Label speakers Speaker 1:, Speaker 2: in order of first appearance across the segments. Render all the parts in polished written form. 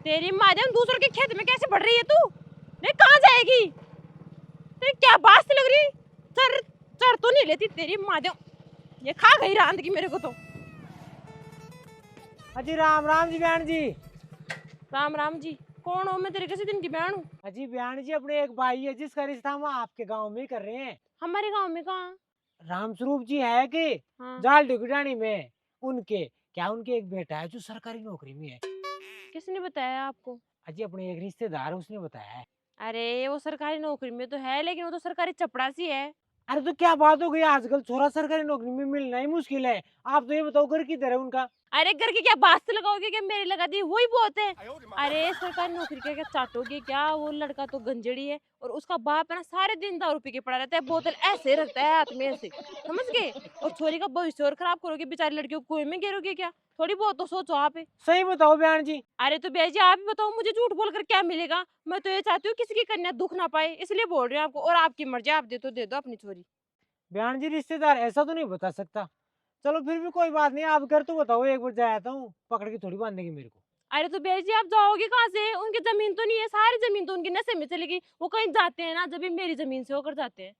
Speaker 1: तेरी माध्यम दूसरों के खेत में कैसे बढ़ रही है तू? नहीं कहाँ जाएगी? तेरी क्या बात सी लग रही? चर चर तो नहीं लेती तेरी माध्यम। ये खा गई रांद की मेरे को तो।
Speaker 2: अजी राम राम जी बहन जी।
Speaker 1: राम राम जी। कौन हो? मैं तेरे किसी दिन की बहन हूँ।
Speaker 2: अजी बहन जी अपने एक भाई है जिसका रिश्ता हम आपके गांव में ही कर रहे हैं।
Speaker 1: हमारे गांव में कहाँ?
Speaker 2: रामस्वरूप जी है कि
Speaker 1: हाँ।
Speaker 2: जाल डुगडानी में उनके क्या उनके एक बेटा है जो सरकारी नौकरी में है।
Speaker 1: किसने बताया आपको?
Speaker 2: अजी अपने एक रिश्तेदार है उसने बताया है।
Speaker 1: अरे वो सरकारी नौकरी में तो है, लेकिन वो तो सरकारी चपड़ासी है।
Speaker 2: अरे तो क्या बात हो गई, आजकल छोरा सरकारी नौकरी में मिलना ही मुश्किल है। आप तो ये बताओ घर किधर है उनका।
Speaker 1: अरे घर की क्या बात से लगाओगे? क्या मेरी लगा दी वही बहुत है। अरे सरकारी नौकरी क्या क्या चाटोगे क्या? वो लड़का तो गंजड़ी है और उसका बाप है ना सारे दिन दारू पी के पड़ा रहता है, बोतल ऐसे रखता है हाथ में ऐसे, समझ गए? और छोरी का भविष्य और खराब करोगे, बेचारी लड़कियों को कुएं में गिरोगे क्या? थोड़ी बहुत तो सोचो आप।
Speaker 2: सही बताओ बहन जी।
Speaker 1: अरे तो भैया जी आप ही बताओ, मुझे झूठ बोलकर क्या मिलेगा? मैं तो ये चाहती हूँ किसी की कन्या दुख ना पाए, इसलिए बोल रही हूँ आपको। और आपकी मर्जी, आप दे तो दे दो अपनी छोरी।
Speaker 2: बहन जी रिश्तेदार ऐसा तो नहीं बता सकता। चलो फिर भी कोई बात नहीं, आप घर तो बताओ, एक बार जाता हूँ, पकड़ के थोड़ी बांधेगी मेरे को।
Speaker 1: अरे तो भैया जी आप जाओगे कहाँ से? उनकी जमीन तो नहीं है, सारी जमीन तो उनकी नशे में चलेगी। वो कहीं जाते हैं ना जब भी मेरी जमीन से होकर जाते हैं।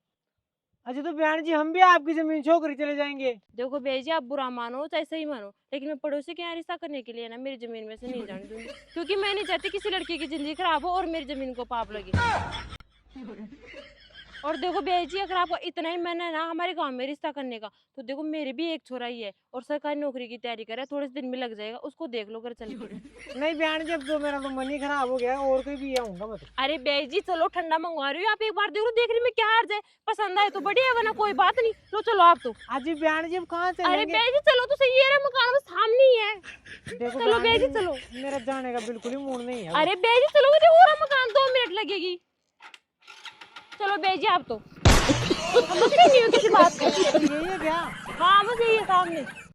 Speaker 2: अच्छा तो बहन जी हम भी आपकी जमीन छोड़ चले जाएंगे।
Speaker 1: देखो भैया जी आप बुरा मानो चाहे सही मानो, लेकिन मैं पड़ोसी के यहाँ रिश्ता करने के लिए ना मेरी जमीन में से नहीं जाने दूंगी, क्योंकि मैं नहीं चाहती किसी लड़की की जिंदगी खराब हो और मेरी जमीन को पाप लगे। और देखो भैया जी अगर आपको इतना ही मन है ना हमारे गांव में रिश्ता करने का, तो देखो मेरे भी एक छोरा ही है और सरकारी नौकरी की तैयारी कर रहा है, थोड़े से दिन में लग जाएगा, उसको देख लो घर चल के।
Speaker 2: नहीं बहन जी अब तो मेरा तो मन ही खराब हो गया है, और कोई भी आऊंगा मैं तो।
Speaker 1: अरे भैया जी चलो ठंडा मंगवा रही हूँ, आप एक बार देख लो, देखने में क्या हर्ज है? पसंद आए तो बढ़िया है, वरना कोई बात नहीं। लो चलो आप तो।
Speaker 2: अजी बहन जी अब कहाँ
Speaker 1: अरे
Speaker 2: चलेंगे?
Speaker 1: भैया जी चलो तो सही है, रहा मकान बस सामने ही है।
Speaker 2: देखो
Speaker 1: चलो
Speaker 2: बहन
Speaker 1: भैया जी
Speaker 2: जी,
Speaker 1: चलो।
Speaker 2: मेरा जाने का बिल्कुल ही मूड नहीं है।
Speaker 1: अरे भैया जी चलो, मुझे पूरा मकान 2 मिनट लगेगी। चलो भैया जी आप तो। समझ नहीं हो किसी बात को।
Speaker 2: यही है क्या?
Speaker 1: हाँ बस यही है सामने।